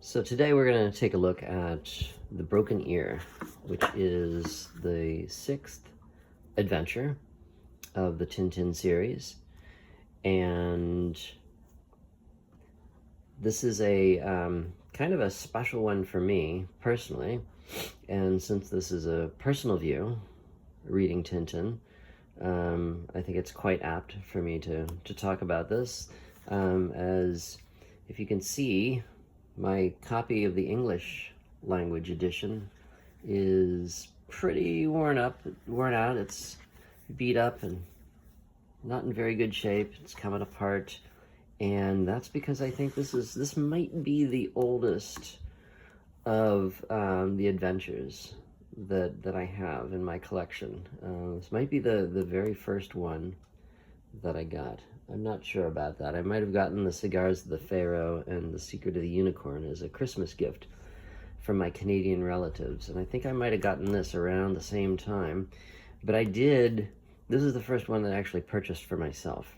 So today we're going to take a look at The Broken Ear, which is the 6th adventure of the Tintin series. And this is a kind of a special one for me personally. And since this is a personal view, reading Tintin, I think it's quite apt for me to talk about this. As if you can see, my copy of the English language edition is pretty worn out. It's beat up and not in very good shape. It's coming apart, and that's because I think this might be the oldest of the adventures that I have in my collection. This might be the very first one that I got. I'm not sure about that. I might have gotten the Cigars of the Pharaoh and The Secret of the Unicorn as a Christmas gift from my Canadian relatives, and I think I might have gotten this around the same time. But this is the first one that I actually purchased for myself.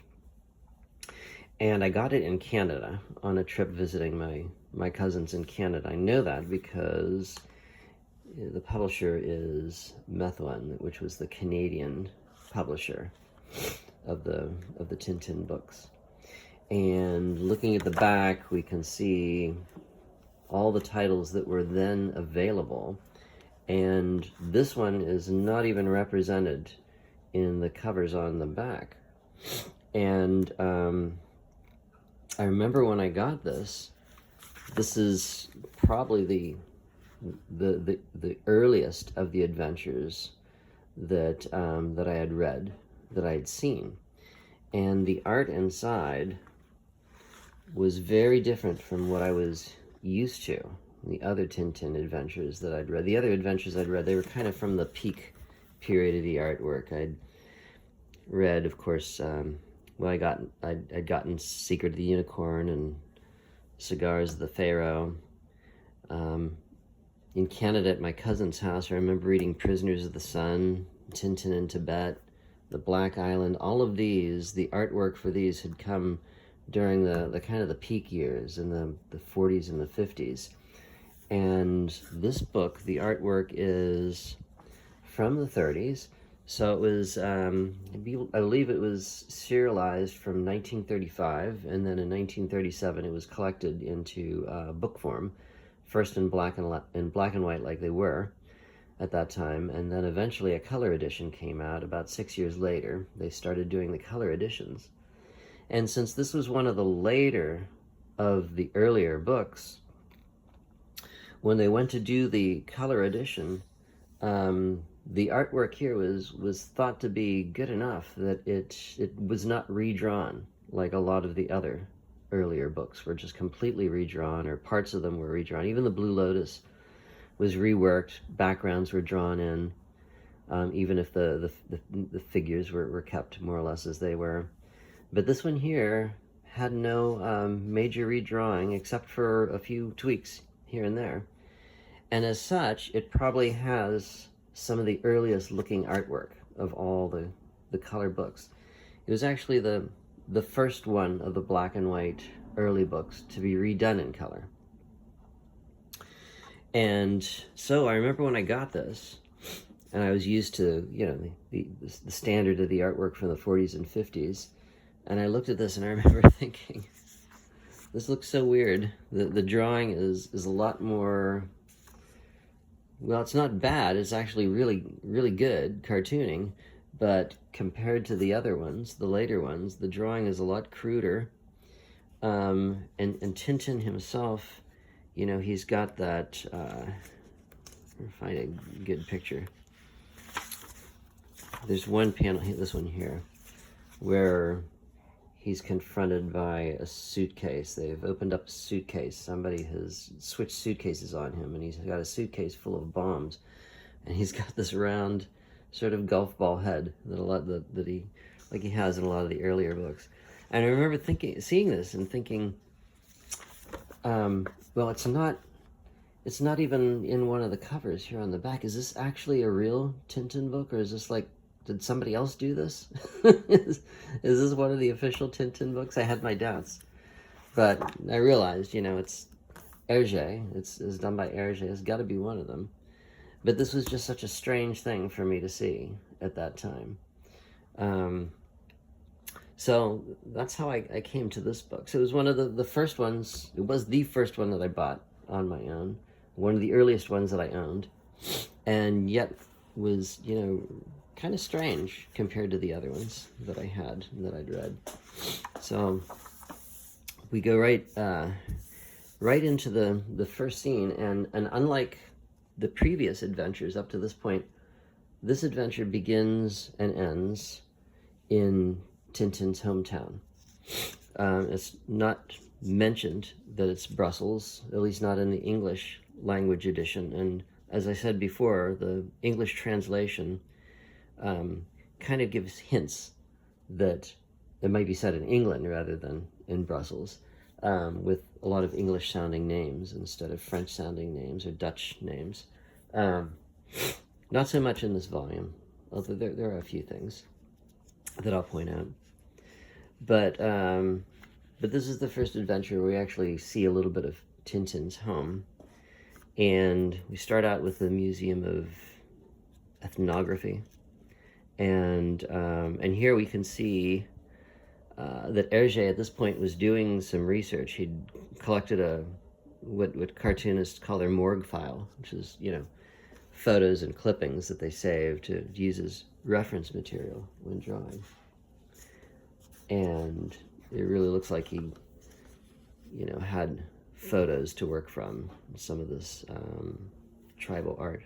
And I got it in Canada on a trip visiting my cousins in Canada. I know that because the publisher is Methuen, which was the Canadian publisher of the Tintin books. And looking at the back, we can see all the titles that were then available, and this one is not even represented in the covers on the back. And I remember when I got this is probably the earliest of the adventures that I had read, that I had seen. And the art inside was very different from what I was used to, the other Tintin adventures that I'd read. The other adventures I'd read, they were kind of from the peak period of the artwork. I'd read, of course, I'd gotten Secret of the Unicorn and Cigars of the Pharaoh. In Canada at my cousin's house, I remember reading Prisoners of the Sun, Tintin in Tibet, The Black Island. All of these, the artwork for these had come during the kind of the peak years in the 40s and the 50s. And this book, the artwork is from the 30s. So it was, I believe it was serialized from 1935, and then in 1937 it was collected into book form, first in black and white like they were at that time, and then eventually a color edition came out about 6 years later. They started doing the color editions. And since this was one of the later of the earlier books, when they went to do the color edition, the artwork here was thought to be good enough that it was not redrawn like a lot of the other earlier books were just completely redrawn, or parts of them were redrawn. Even the Blue Lotus was reworked, backgrounds were drawn in, even if the figures were kept more or less as they were. But this one here had no major redrawing except for a few tweaks here and there. And as such, it probably has some of the earliest looking artwork of all the color books. It was actually the first one of the black and white early books to be redone in color. And so I remember when I got this, and I was used to, the standard of the artwork from the 40s and 50s, and I looked at this and I remember thinking, this looks so weird. The drawing is a lot more, well, it's not bad, it's actually really, really good cartooning, but compared to the other ones, the later ones, the drawing is a lot cruder. And Tintin himself, he's got that, find a good picture. There's one panel, this one here, where he's confronted by a suitcase. They've opened up a suitcase. Somebody has switched suitcases on him, and he's got a suitcase full of bombs. And he's got this round sort of golf ball head that he has in a lot of the earlier books. And I remember seeing this and thinking, well, it's not even in one of the covers here on the back. Is this actually a real Tintin book, or is this like, did somebody else do this? Is this one of the official Tintin books? I had my doubts, but I realized, Hergé. It's done by Hergé. It's got to be one of them. But this was just such a strange thing for me to see at that time. So that's how I came to this book. So it was one of the first ones. It was the first one that I bought on my own. One of the earliest ones that I owned. And yet was, kind of strange compared to the other ones that I had, that I'd read. So we go right into the first scene, and unlike the previous adventures up to this point, this adventure begins and ends in Tintin's hometown. It's not mentioned that it's Brussels, at least not in the English language edition, and as I said before, the English translation kind of gives hints that it might be set in England rather than in Brussels, with a lot of English-sounding names instead of French-sounding names or Dutch names. Not so much in this volume, although there are a few things that I'll point out. But this is the first adventure where we actually see a little bit of Tintin's home. And we start out with the Museum of Ethnography. And here we can see that Hergé at this point was doing some research. He'd collected what cartoonists call their morgue file, which is, photos and clippings that they save to use as reference material when drawing. And it really looks like he, had photos to work from, some of this tribal art.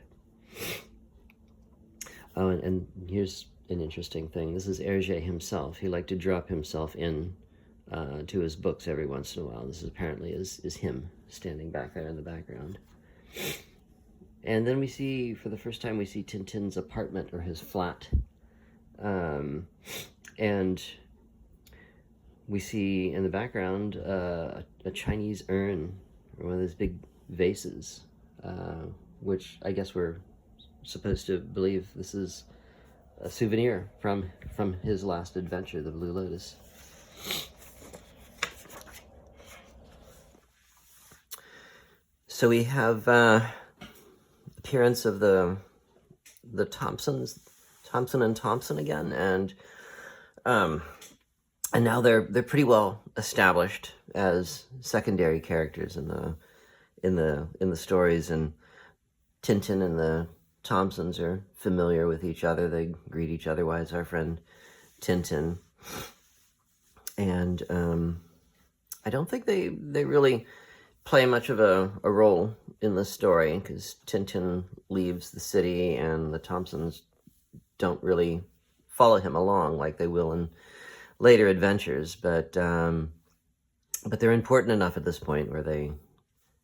Oh, and here's an interesting thing. This is Hergé himself. He liked to drop himself in to his books every once in a while. This apparently is him standing back there in the background. And then we see, for the first time, we see Tintin's apartment, or his flat. And we see in the background a Chinese urn, or one of those big vases, which I guess we're supposed to believe this is a souvenir from his last adventure, the Blue Lotus. So we have appearance of the Thompson and Thompson again, and now they're pretty well established as secondary characters in the stories, and Tintin and the Thompsons are familiar with each other. They greet each other. Why is our friend Tintin? And I don't think they really play much of a role in this story, because Tintin leaves the city and the Thompsons don't really follow him along like they will in later adventures, but they're important enough at this point where they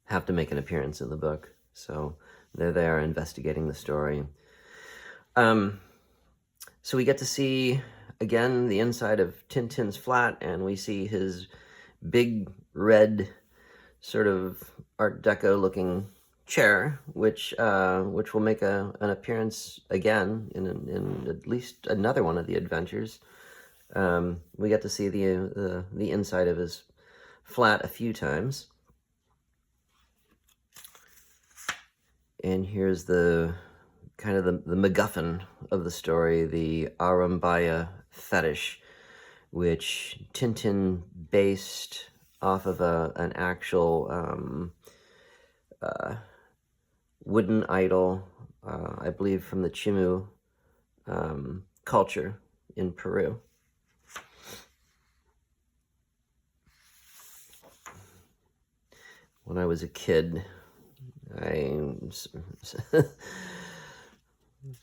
have to make an appearance in the book. So they're there investigating the story. So we get to see, again, the inside of Tintin's flat, and we see his big red sort of Art Deco-looking chair, which will make an appearance again in at least another one of the adventures. We get to see the inside of his flat a few times. And here's the kind of the MacGuffin of the story, the Arambaya fetish, which Tintin based off of an actual wooden idol, I believe from the Chimu culture in Peru. When I was a kid,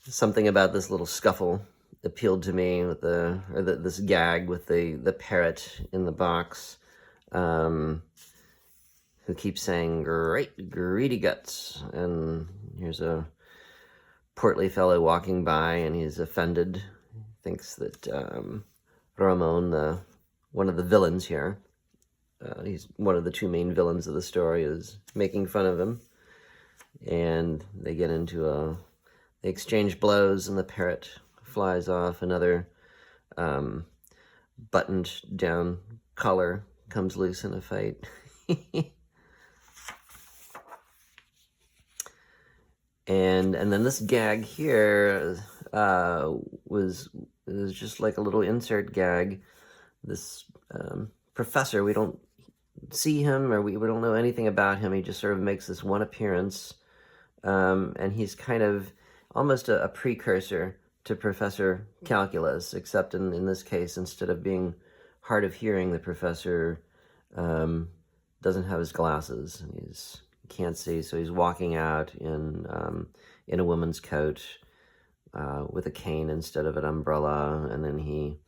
something about this little scuffle appealed to me with this gag with the parrot in the box, who keeps saying "great greedy guts," and here's a portly fellow walking by, and he's offended. He thinks that Ramon, one of the villains here, he's one of the two main villains of the story, is making fun of him, and they get into they exchange blows, and the parrot flies off. Another buttoned down collar comes loose in a fight. And then this gag here was just like a little insert gag. This professor, we don't see him, or we don't know anything about him. He just sort of makes this one appearance, and he's kind of almost a precursor to Professor Calculus, except in this case, instead of being hard of hearing, the professor doesn't have his glasses. He can't see, so he's walking out in a woman's coat with a cane instead of an umbrella, and then he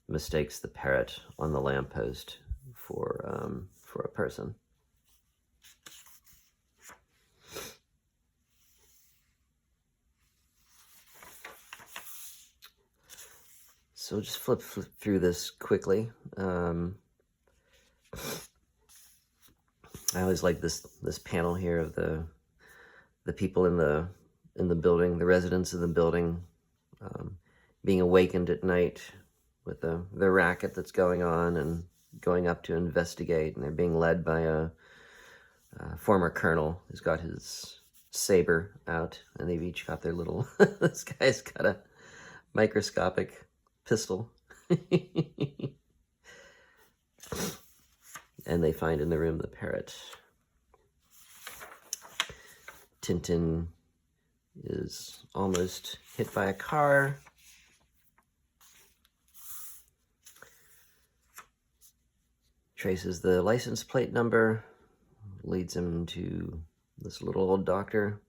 mistakes the parrot on the lamppost for a person. So just flip through this quickly. I always like this panel here of the people in the building, the residents of the building, being awakened at night with the racket that's going on and going up to investigate, and they're being led by a former colonel who's got his saber out, and they've each got their little this guy's got a microscopic pistol. And they find in the room the parrot. Tintin is almost hit by a car. Traces the license plate number, leads him to this little old doctor,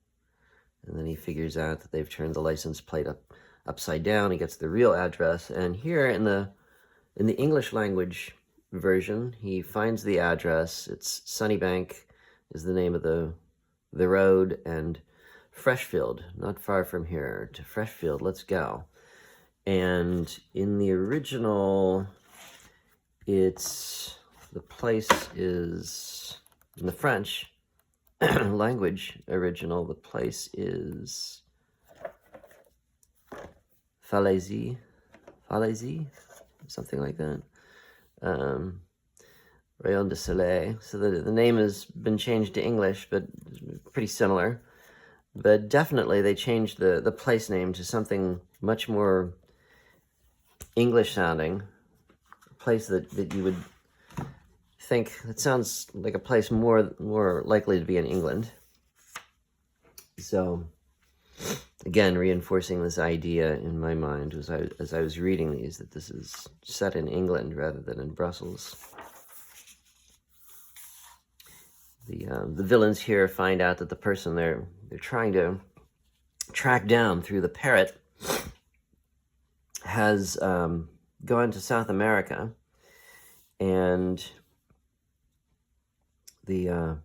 and then he figures out that they've turned the license plate upside down. He gets the real address, and here in the English language version, he finds the address. It's Sunnybank is the name of the road, and Freshfield, not far from here. To Freshfield, let's go. And in the original, the place is, in the French language original, the place is Falaise, something like that. Rayon de Soleil. So the name has been changed to English, but pretty similar. But definitely they changed the place name to something much more English sounding. A place that you would think, it sounds like a place more likely to be in England. So again, reinforcing this idea in my mind as I was reading these, that this is set in England rather than in Brussels. The villains here find out that the person they're trying to track down through the parrot has gone to South America, and the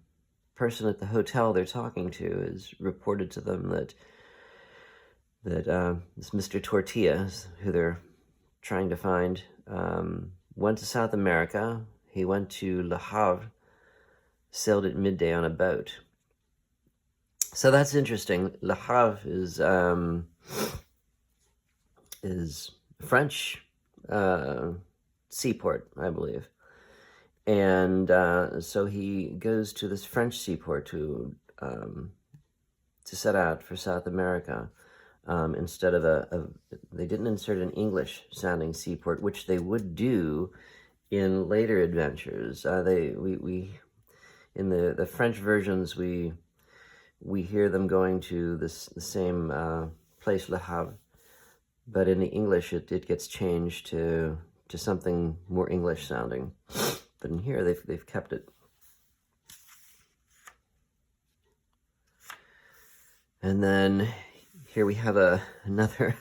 person at the hotel they're talking to has reported to them that this Mr. Tortilla, who they're trying to find, went to South America. He went to Le Havre, sailed at midday on a boat. So that's interesting. Le Havre is French seaport, I believe. And so he goes to this French seaport to set out for South America. Instead of they didn't insert an English-sounding seaport, which they would do in later adventures. In the French versions, we hear them going to the same place, Le Havre, but in the English, it gets changed to something more English-sounding. But in here, they've kept it. And then here we have another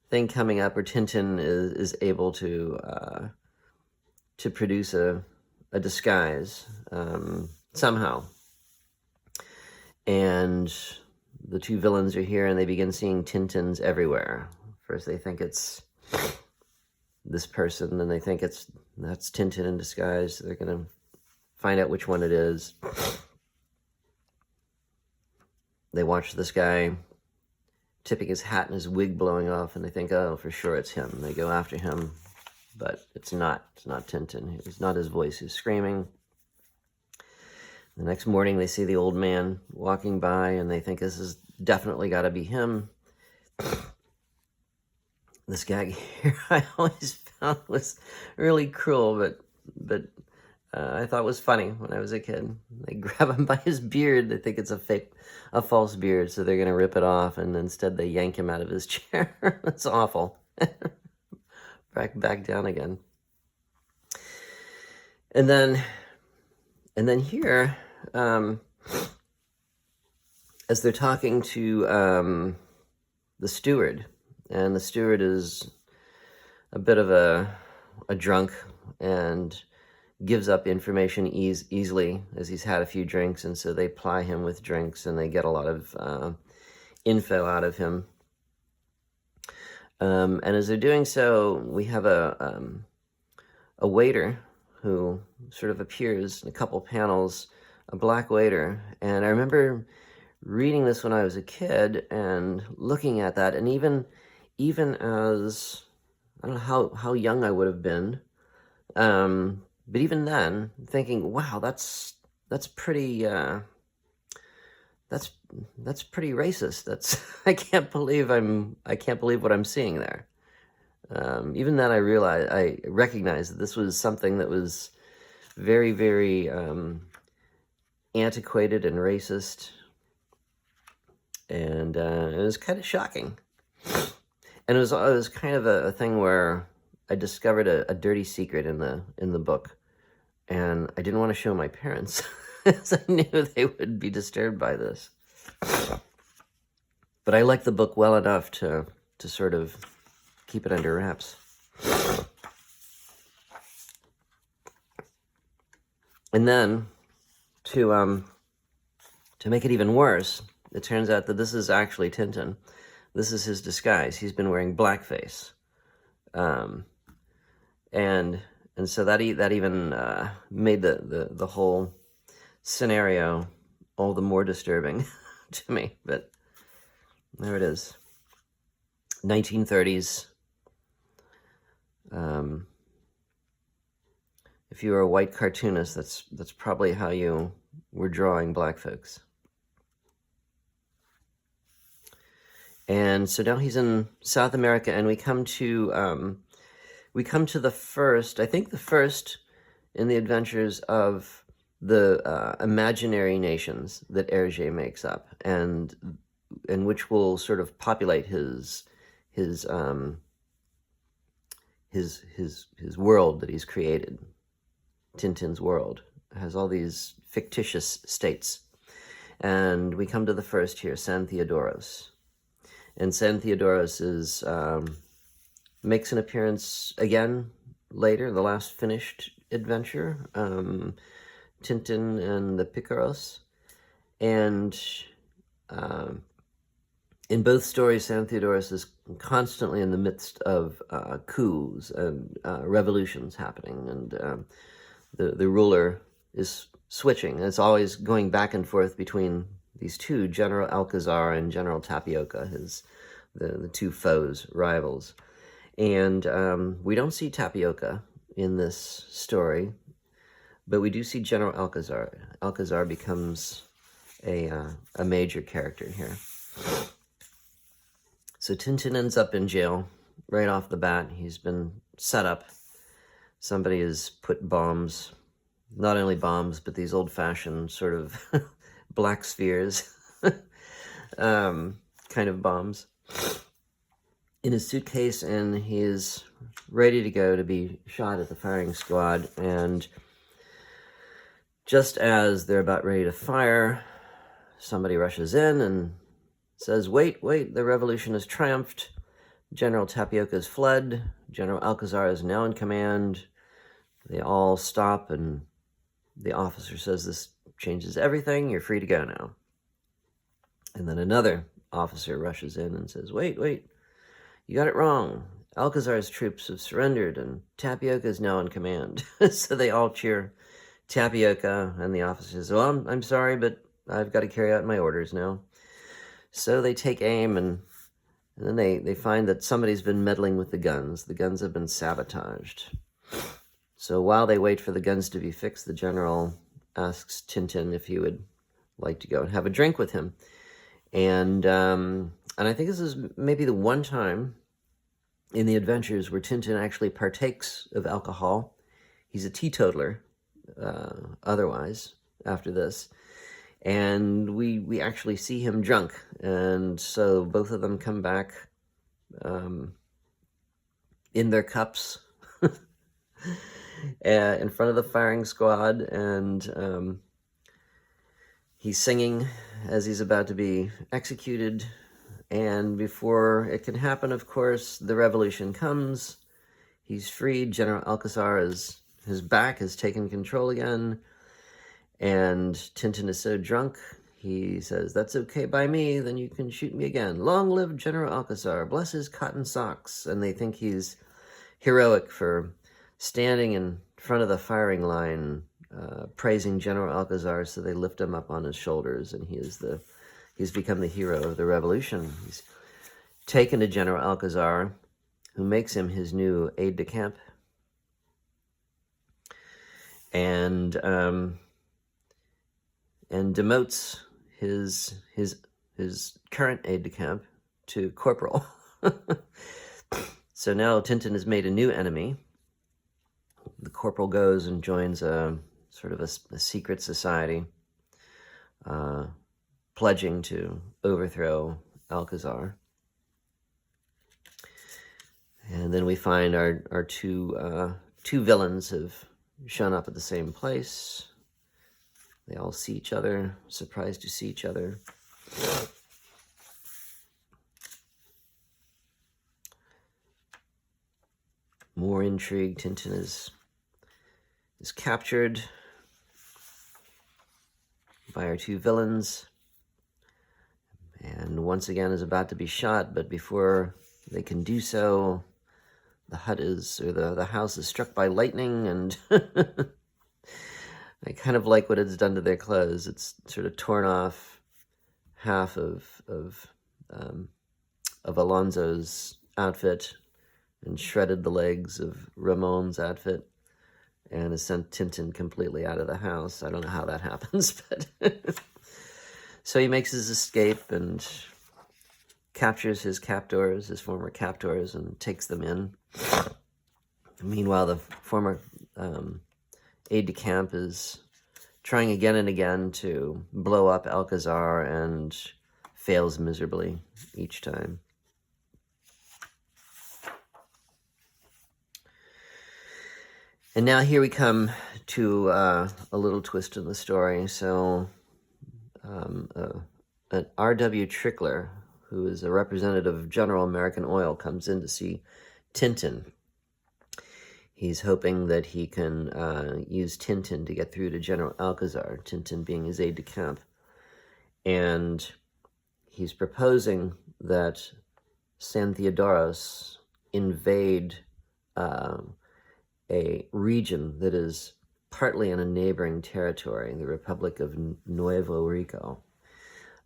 thing coming up where Tintin is able to produce a disguise somehow. And the two villains are here, and they begin seeing Tintins everywhere. First they think it's this person, then they think that's Tintin in disguise. So they're going to find out which one it is. They watch this guy tipping his hat and his wig blowing off, and they think, oh, for sure it's him. They go after him, but it's not Tintin. It's not his voice who's screaming. The next morning, they see the old man walking by, and they think this has definitely got to be him. This gag here I always found was really cruel, but I thought was funny when I was a kid. They grab him by his beard. They think it's a false beard, so they're gonna rip it off, and instead they yank him out of his chair. That's awful. back down again. And then here, as they're talking to the steward, and the steward is a bit of a drunk and gives up information easily as he's had a few drinks, and so they ply him with drinks and they get a lot of info out of him. And as they're doing so, we have a waiter who sort of appears in a couple panels, a black waiter. And I remember reading this when I was a kid and looking at that, and even as, I don't know how young I would have been, but even then, thinking, wow, that's pretty that's pretty racist. I can't believe what I'm seeing there. Even then, I recognized that this was something that was very, very antiquated and racist, and it was kind of shocking. And it was kind of a thing where I discovered a dirty secret in the book, and I didn't want to show my parents, as I knew they would be disturbed by this. But I liked the book well enough to sort of keep it under wraps. And then, to make it even worse, it turns out that this is actually Tintin. This is his disguise. He's been wearing blackface. And so that even made the whole scenario all the more disturbing to me. But there it is. 1930s. If you were a white cartoonist, that's probably how you were drawing black folks. And so now he's in South America, and we come to the first, I think the first in the adventures of the imaginary nations that Hergé makes up, and which will sort of populate his world that he's created. Tintin's world has all these fictitious states, and we come to the first here, San Theodoros. And San Theodoros makes an appearance again later, the last finished adventure, Tintin and the Picaros. And in both stories, San Theodoros is constantly in the midst of coups and revolutions happening, and the ruler is switching. It's always going back and forth between these two, General Alcazar and General Tapioca, the two foes, rivals. And we don't see Tapioca in this story, but we do see General Alcazar. Alcazar becomes a major character here. So Tintin ends up in jail right off the bat. He's been set up. Somebody has put bombs, not only bombs, but these old-fashioned sort of black spheres kind of bombs in his suitcase, and he is ready to go to be shot at the firing squad. And just as they're about ready to fire, somebody rushes in and says, wait, the revolution has triumphed. General Tapioca has fled. General Alcazar is now in command. They all stop, and the officer says, this changes everything. You're free to go now. And then another officer rushes in and says, wait, you got it wrong. Alcazar's troops have surrendered, and Tapioca is now in command. So they all cheer Tapioca, and the officer says, well, I'm sorry, but I've got to carry out my orders now. So they take aim, and then they find that somebody's been meddling with the guns. The guns have been sabotaged. So while they wait for the guns to be fixed, the general asks Tintin if he would like to go and have a drink with him. And I think this is maybe the one time in the adventures where Tintin actually partakes of alcohol. He's a teetotaler otherwise after this. And we actually see him drunk. And so both of them come back in their cups in front of the firing squad. And he's singing as he's about to be executed. And before it can happen, of course, the revolution comes. He's freed. General Alcazar his back has taken control again. And Tintin is so drunk, he says, "That's okay by me, then you can shoot me again. Long live General Alcazar, bless his cotton socks." And they think he's heroic for standing in front of the firing line, praising General Alcazar, so they lift him up on his shoulders, and he's become the hero of the revolution. He's taken to General Alcazar, who makes him his new aide-de-camp. And demotes his current aide-de-camp to corporal. So now Tintin has made a new enemy. The corporal goes and joins a sort of a secret society, pledging to overthrow Alcazar. And then we find our two villains have shown up at the same place. They all see each other, surprised to see each other. More intrigue. Tintin is captured by our two villains, and once again is about to be shot, but before they can do so, the house is struck by lightning, and I kind of like what it's done to their clothes. It's sort of torn off half of Alonso's outfit and shredded the legs of Ramon's outfit, and has sent Tintin completely out of the house. I don't know how that happens, but so he makes his escape and captures his former captors, and takes them in. Meanwhile, the former aide-de-camp is trying again and again to blow up Alcazar and fails miserably each time. And now here we come to a little twist in the story. So an R.W. Trickler, who is a representative of General American Oil, comes in to see Tintin. He's hoping that he can use Tintin to get through to General Alcazar, Tintin being his aide-de-camp. And he's proposing that San Theodoros invade a region that is partly in a neighboring territory, the Republic of Nuevo Rico,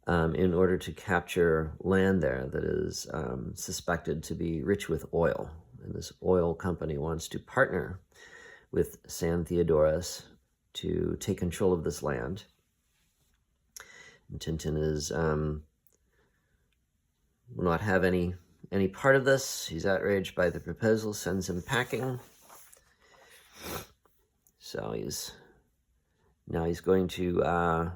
in order to capture land there that is suspected to be rich with oil. And this oil company wants to partner with San Theodoros to take control of this land. And Tintin will not have any part of this. He's outraged by the proposal, sends him packing. So he's going to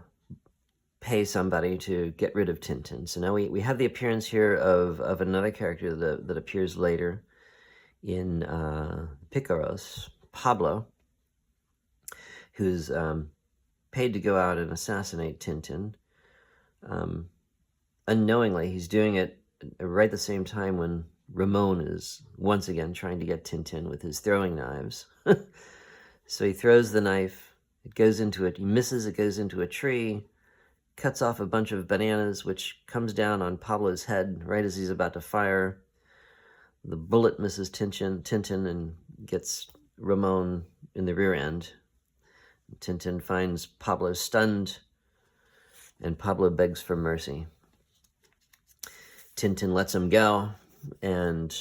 pay somebody to get rid of Tintin. So now we have the appearance here of another character that appears later in Picaros, Pablo, who's paid to go out and assassinate Tintin. Unknowingly, he's doing it right at the same time when Ramon is once again trying to get Tintin with his throwing knives. So he throws the knife, he misses, it goes into a tree, cuts off a bunch of bananas, which comes down on Pablo's head right as he's about to fire. The bullet misses Tintin and gets Ramon in the rear end. Tintin finds Pablo stunned, and Pablo begs for mercy. Tintin lets him go, and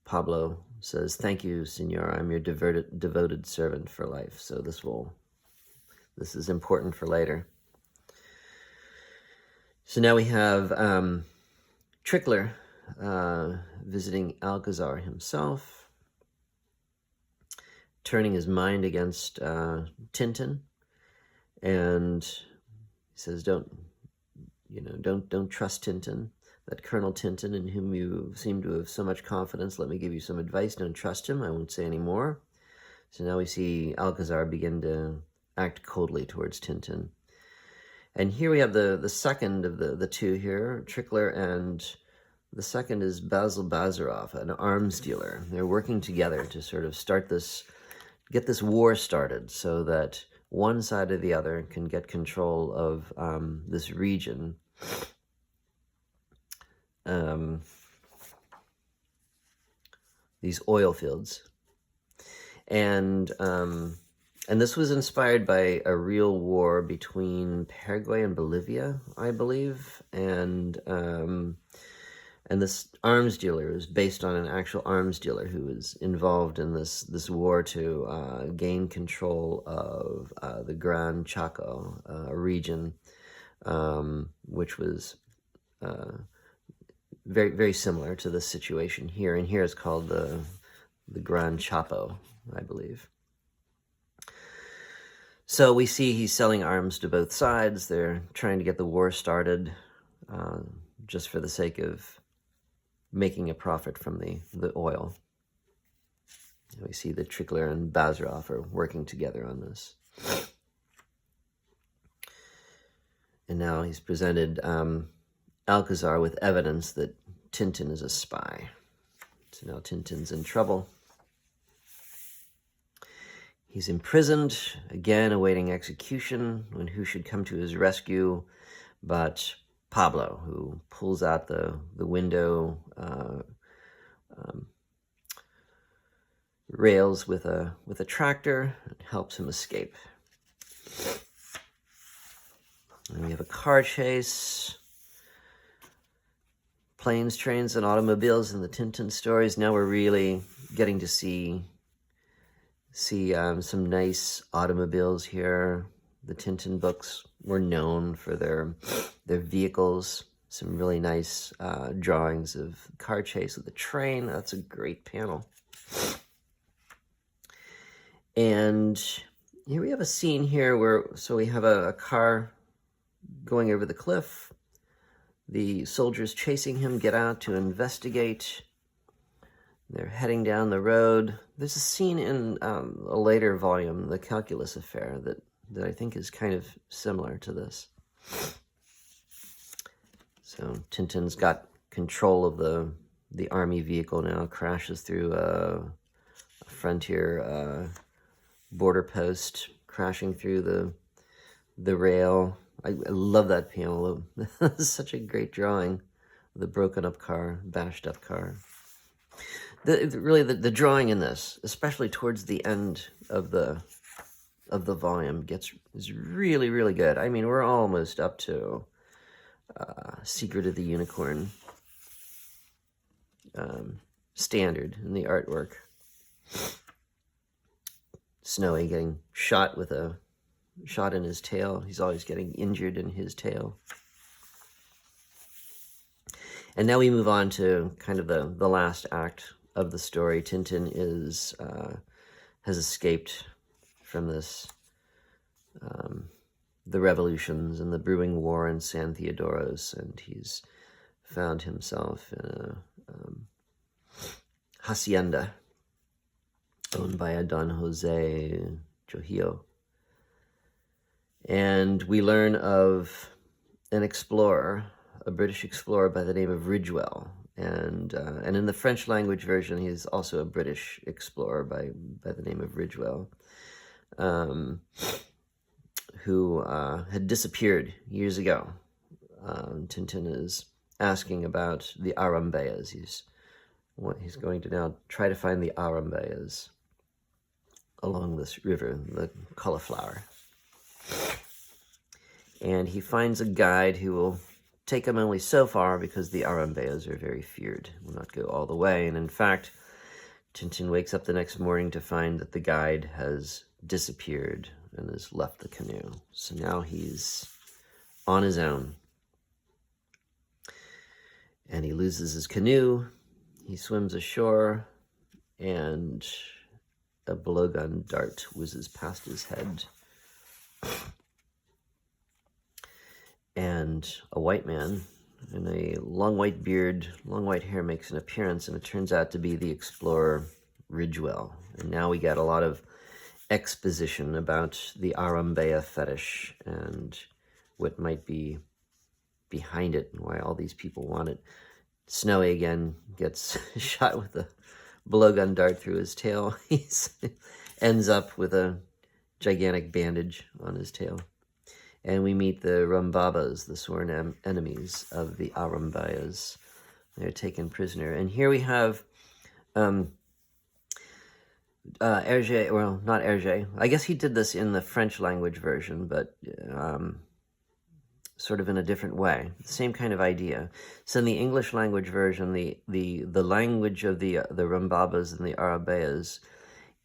Pablo says, "Thank you, Senor. I'm your devoted servant for life." So this will This is important for later. So now we have Trickler visiting Alcazar himself, turning his mind against Tintin, and he says, "Don't trust Tintin. That Colonel Tintin, in whom you seem to have so much confidence. Let me give you some advice. Don't trust him. I won't say any more." So now we see Alcazar begin to act coldly towards Tintin. And here we have the second of the two here, Trickler, and the second is Basil Bazarov, an arms dealer. They're working together to sort of get this war started so that one side or the other can get control of this region. These oil fields. And this was inspired by a real war between Paraguay and Bolivia, I believe. And this arms dealer is based on an actual arms dealer who was involved in this war to gain control of the Gran Chaco region, which was very, very similar to this situation here. And here it's called the Gran Chapo, I believe. So we see he's selling arms to both sides. They're trying to get the war started just for the sake of making a profit from the oil. We see that Trickler and Bazarov are working together on this. And now he's presented Alcazar with evidence that Tintin is a spy. So now Tintin's in trouble. He's imprisoned, again awaiting execution, when who should come to his rescue but Pablo, who pulls out the window rails with a tractor and helps him escape. And we have a car chase, planes, trains, and automobiles in the Tintin stories. Now we're really getting to see some nice automobiles here. The Tintin books were known for their vehicles. Some really nice drawings of car chase with a train. That's a great panel. And here we have a scene here where, so we have a car going over the cliff. The soldiers chasing him get out to investigate. They're heading down the road. There's a scene in a later volume, The Calculus Affair, that I think is kind of similar to this. So Tintin's got control of the army vehicle now, crashes through a frontier border post, crashing through the rail. I love that panel. It's such a great drawing. The broken up car, bashed up car. The drawing in this, especially towards the end of the volume, is really, really good. I mean, we're almost up to Secret of the Unicorn standard in the artwork. Snowy getting shot with a shot in his tail. He's always getting injured in his tail. And now we move on to kind of the last act of the story. Tintin has escaped from this, the revolutions and the brewing war in San Theodoros, and he's found himself in a hacienda owned by a Don Jose Trujillo. And we learn of an explorer, a British explorer by the name of Ridgewell. And in the French language version, he's also a British explorer by the name of Ridgewell, who had disappeared years ago. Tintin is asking about the Arambeas. He's going to now try to find the Arambeas along this river, the Cauliflower. And he finds a guide who will take him only so far because the Arambeas are very feared, will not go all the way. And in fact, Tintin wakes up the next morning to find that the guide has disappeared and has left the canoe. So now he's on his own. And he loses his canoe. He swims ashore, and a blowgun dart whizzes past his head. And a white man in a long white beard, long white hair makes an appearance, and it turns out to be the explorer Ridgewell. And now we get a lot of exposition about the Arambea fetish and what might be behind it and why all these people want it. Snowy again gets shot with a blowgun dart through his tail. He ends up with a gigantic bandage on his tail. And we meet the Rumbabas, the sworn enemies of the Arambayas. They're taken prisoner. And here we have Hergé, well, not Hergé. I guess he did this in the French language version, but sort of in a different way. Same kind of idea. So in the English language version, the language of the Rumbabas and the Arabayas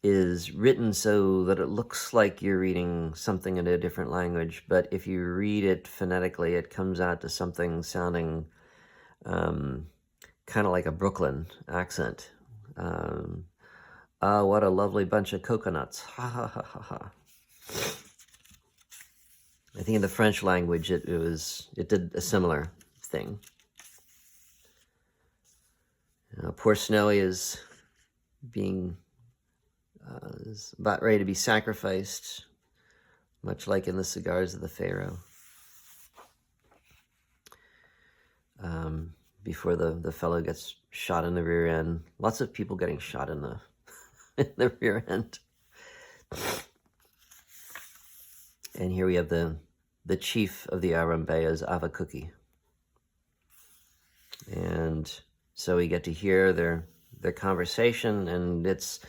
is written so that it looks like you're reading something in a different language, but if you read it phonetically, it comes out to something sounding kind of like a Brooklyn accent. What a lovely bunch of coconuts. Ha ha ha ha ha. I think in the French language it did a similar thing. Poor Snowy is about ready to be sacrificed, much like in the Cigars of the Pharaoh. Before the fellow gets shot in the rear end. Lots of people getting shot in the in the rear end. And here we have the chief of the Arambayas, Avakuki. And so we get to hear their conversation, and it's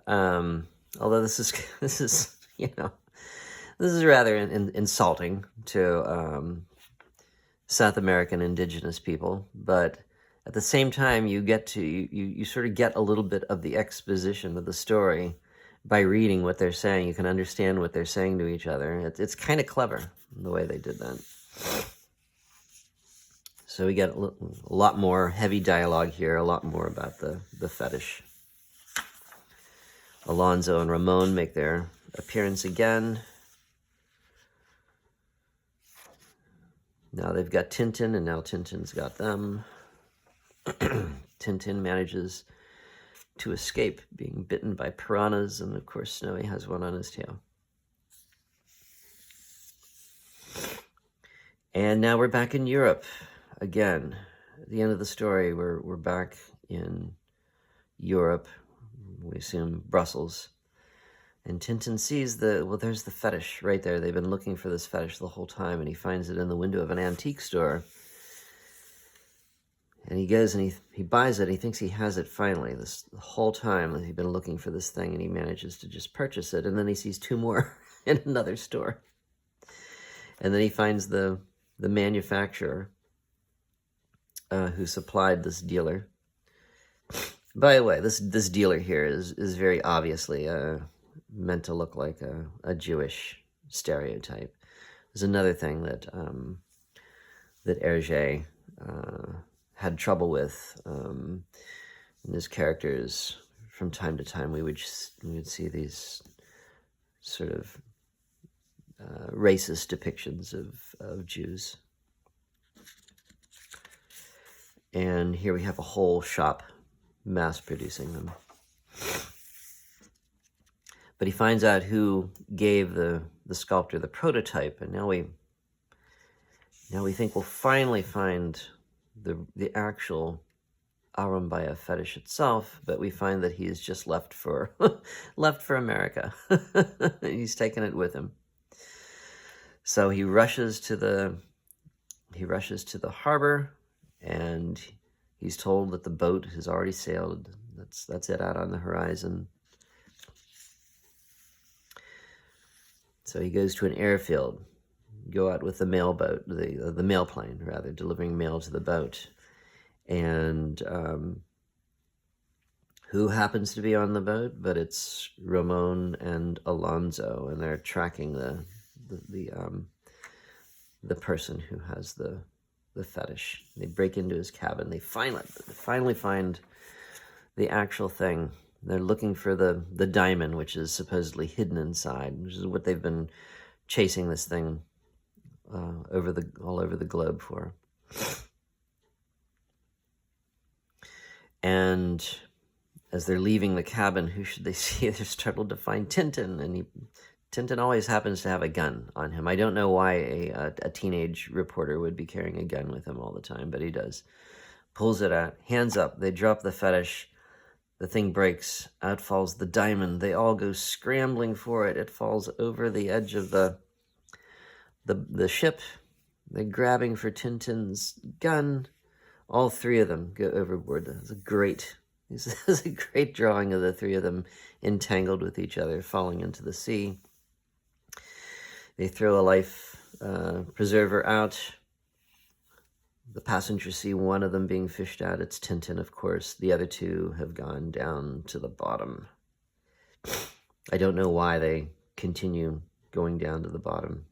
although this is this is rather insulting to South American indigenous people, but at the same time you sort of get a little bit of the exposition of the story by reading what they're saying. You can understand what they're saying to each other. It's kind of clever the way they did that. So we get a lot more heavy dialogue here, a lot more about the fetish. Alonzo and Ramon make their appearance again. Now they've got Tintin, and now Tintin's got them. Tintin manages to escape being bitten by piranhas, and of course Snowy has one on his tail. And now we're back in Europe again. At the end of the story, we're back in Europe. We assume Brussels. And Tintin sees there's the fetish right there. They've been looking for this fetish the whole time, and he finds it in the window of an antique store. And he goes and he buys it. He thinks he has it finally. The whole time he's been looking for this thing, and he manages to just purchase it. And then he sees two more in another store. And then he finds the manufacturer who supplied this dealer. By the way, this dealer here is very obviously meant to look like a Jewish stereotype. There's another thing that Hergé had trouble with in his characters. From time to time, we would see these sort of racist depictions of Jews. And here we have a whole shop mass producing them. But he finds out who gave the sculptor the prototype, and now we think we'll finally find the actual Arambaya fetish itself, but we find that he is just left for America. He's taken it with him. So he rushes to the harbor, and he's told that the boat has already sailed. That's it out on the horizon. So he goes to an airfield, go out with the mailboat, the mail plane rather, delivering mail to the boat. And who happens to be on the boat, but it's Ramon and Alonzo, and they're tracking the person who has the fetish. They break into his cabin. They finally find the actual thing. They're looking for the diamond, which is supposedly hidden inside, which is what they've been chasing this thing all over the globe for. And as they're leaving the cabin, who should they see? They're startled to find Tintin, and Tintin always happens to have a gun on him. I don't know why a teenage reporter would be carrying a gun with him all the time, but he does. Pulls it out, hands up, they drop the fetish, the thing breaks, out falls the diamond. They all go scrambling for it. It falls over the edge of the ship. They're grabbing for Tintin's gun. All three of them go overboard. This is a great drawing of the three of them entangled with each other, falling into the sea. They throw a life preserver out. The passengers see one of them being fished out. It's Tintin, of course. The other two have gone down to the bottom. I don't know why they continue going down to the bottom,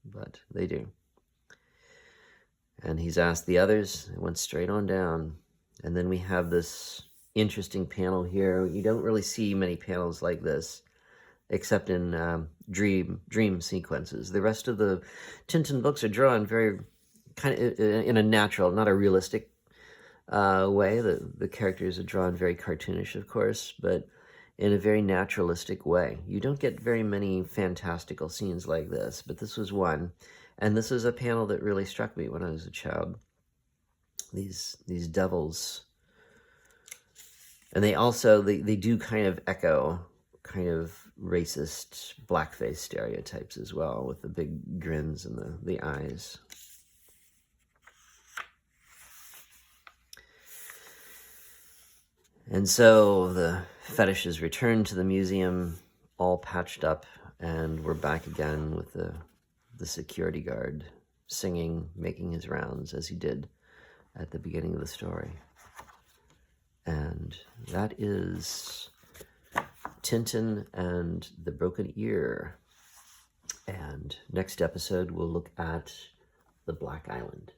but they do. And he's asked the others. They went straight on down. And then we have this interesting panel here. You don't really see many panels like this, except in dream sequences. The rest of the Tintin books are drawn very kind of in a natural, not a realistic way. The characters are drawn very cartoonish, of course, but in a very naturalistic way. You don't get very many fantastical scenes like this, but this was one. And this is a panel that really struck me when I was a child. These devils. And they also, they do kind of echo kind of racist blackface stereotypes as well, with the big grins and the eyes. And so the fetish is returned to the museum, all patched up, and we're back again with the security guard singing, making his rounds as he did at the beginning of the story. And that is Tintin and the Broken Ear. And next episode, we'll look at the Black Island.